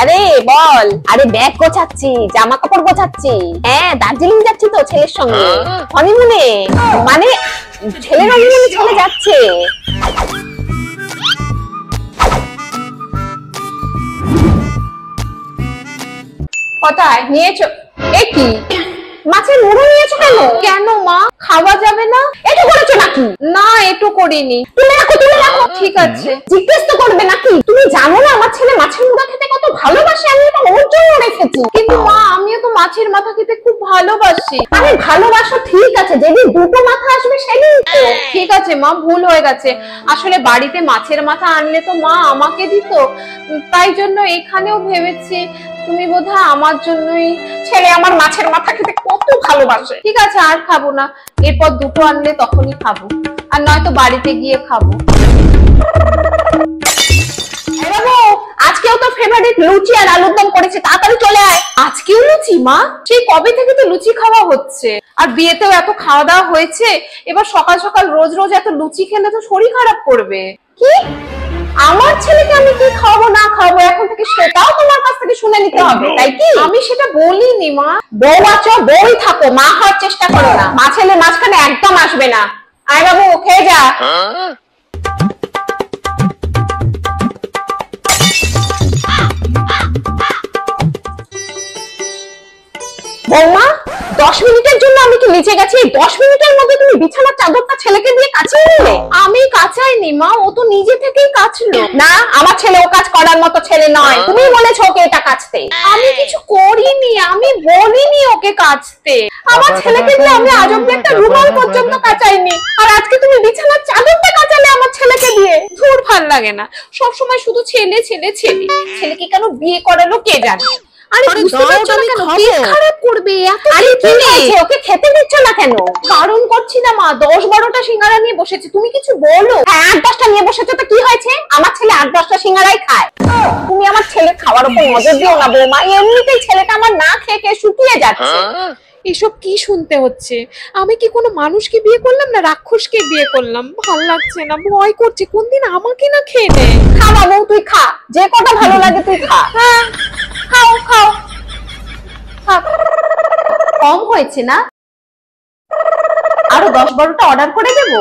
আরে বল। আরে ব্যাগ গোছাচ্ছি, জামা কাপড় গোছাচ্ছি। হ্যাঁ, দার্জিলিং যাচ্ছি তো ছেলের সঙ্গে হনিমুনে। মানে ছেলের হনিমুনে চলে যাচ্ছে। কোথায় নিয়েছো? এ কি মাছের মুড়ো নিয়েছো? কেন কেন মা, খাওয়া যাবে না? এটু করেছো নাকি? না, এটু করিনি। তুমি রাখো, তুমি রাখো। ঠিক আছে। জিজ্ঞেস তো করবে নাকি? তুমি জানো না আমার ছেলে মাছের মুড়ো খেতে কত ভালোবাসে? আমি এটা ওর জন্য রেখেছি। কিন্তু মা, আমিও তো মাছের মাথা খেতে খুব ভালোবাসি। আরে ভালোবাসো ঠিক আছে, যেদিন দুটো মাথা আসবে সেদিন তো। ঠিক আছে মা, ভুল হয়ে গেছে। আসলে বাড়িতে মাছের মাথা আনলে তো মা আমাকে দিত, তাই জন্য এখানেও ভেবেছি তুমি বোধহয় আমার জন্যই। ছেলে আমার মাছের মাথা খেতে কত ভালোবাসে। ঠিক আছে, আর খাবো না। এরপর দুটো আনলে তখনই খাবো, আর নয়তো বাড়িতে গিয়ে খাবো। আজকেও তো ফেভারিট লুচি আর আলুর দম করেছে, তাড়াতাড়ি চলে আয়। আজকেও লুচি? মা, সেই কবে থেকে তো লুচি খাওয়া হচ্ছে, আর বিয়েতেও এত খাওয়া দাওয়া হয়েছে, এবার সকাল সকাল রোজ রোজ এত লুচি খেলে তো শরীর খারাপ করবে। কি আমার ছেলেকে আমি কি খাওয়াবো না খাওয়াবো এখন থেকে সেটাও তোমার কাছ থেকে শুনে নিতে হবে, তাই কি? আমি সেটা বলিনি মা। বউ আছো, বউই থাকো, মা হওয়ার চেষ্টা করো না। মা ছেলে মাঝখানে একদম আসবে না। আয় বাবু, খেয়ে যা। বৌমা, 10 মিনিটের জন্য আমি কি নিচে গেছি? 10 মিনিটের মধ্যে তুমি বিছানার চাদরটা ছেলেকে দিয়ে কাচিয়ে নিলে। আমি কাচাইনি মা, ও তো নিজে থেকেই কাচলো। না, আমার ছেলে ও কাজ করার মতো ছেলে নয়। তুমি বলেছো ওকে এটা কাচতে। আমি কিছু করিনি, আমি বলিনি ওকে কাচতে। আমার ছেলেকে দিয়ে আমি আজ অব্দি একটা রুমাল পর্যন্ত কাচাইনি, আর আজকে তুমি বিছানার চাদরটা কাচালে আমার ছেলেকে দিয়ে। ধুর, ভাল লাগে না সবসময় শুধু ছেলে ছেলে ছেলে। ছেলেকে কেন বিয়ে করালো কে জানে। আরে বুঝতে পারছো না কেন? পেট খারাপ করবে। আরে কি হয়েছে? ওকে খেতে দিচ্ছ না কেন? বারণ করছি না মা, 10-12টা সিঙ্গারা নিয়ে বসেছে, তুমি কিছু বলো। হ্যাঁ, 8-10টা নিয়ে বসেছো তো কি হয়েছে? আমার ছেলে 8-10টা সিঙ্গারাই খায়। তুমি আমার ছেলে খাওয়ার উপর নজর দিও না বৌমা, এমনিতেই ছেলেটা আমার না খেয়ে খেয়ে শুকিয়ে যাচ্ছে। এসব কি শুনতে হচ্ছে? আমি কি কোনো মানুষকে বিয়ে করলাম না রাক্ষসকে বিয়ে করলাম? ভাল লাগছে না, ভয় করছে কোনদিন আমাকে না খেয়ে নেয়। খা বাবু, তুই খা, যে কটা ভালো লাগে তুই খা। হ্যাঁ, খাও খাও। কম হয়েছে না? আরো 10-12টা অর্ডার করে দেবো।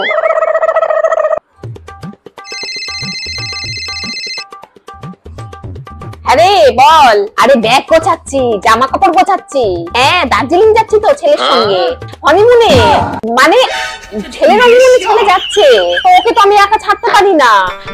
আরে বল। আরে ব্যাগ গোছাচ্ছি, জামা কাপড় গোছাচ্ছি। হ্যাঁ, দার্জিলিং যাচ্ছি তো ছেলের সঙ্গে হনিমুনে। মানে ছেলের হনিমুনে চলে যাচ্ছে, ওকে তো আমি একা ছাড়তে পারি না।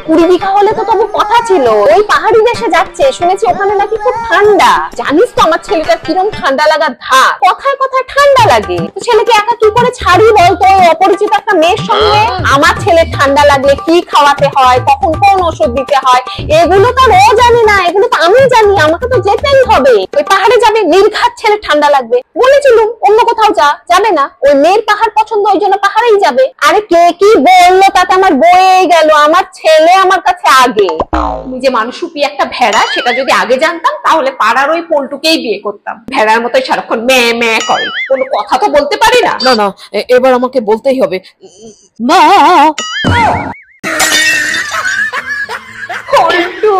20 বিঘা হলে তো তবু কথা ছিল। ওই পাহাড়ি দেশে যাচ্ছে, শুনেছি ওখানে নাকি খুব ঠান্ডা। জানিস তো আমার ছেলেটার কিরম ঠান্ডা লাগার ধার, কথায় কথায় ঠান্ডা লাগে। তো ছেলেকে একা কি করে ছাড়ি বলতো অপরিচিত একটা মেয়ের সঙ্গে? আমার ছেলে ঠান্ডা লাগলে কি খাওয়াতে হয়, কখন কোন ওষুধ দিতে হয়, এগুলো তো ও জানি না, এগুলো তো আমি জানি। আমাকে তো যেতেই হবে। ওই পাহাড়ে যাবে, নির্ঘাত ছেলে ঠান্ডা লাগবে। বলেছিলুম অন্য কোথাও যাবে না। ওই মেয়ের পাহাড় পছন্দ, ওই জন্য পাহাড়েই যাবে। আরে কে কি বললো তাতে আমার বয়ে গেল, আমার ছেলে আমার কাছে আগে। নিজে মানুষরূপী একটা ভেড়া, সেটা যদি আগে জানতাম তাহলে পাড়ার ওই পল্টুকেই বিয়ে করতাম। ভেড়ার মতোই সারাক্ষণ ম্যাঁ ম্যাঁ করে, কোনো কথা তো বলতে পারি না। না না, এবার আমাকে বলতেই হবে। মা, পল্টু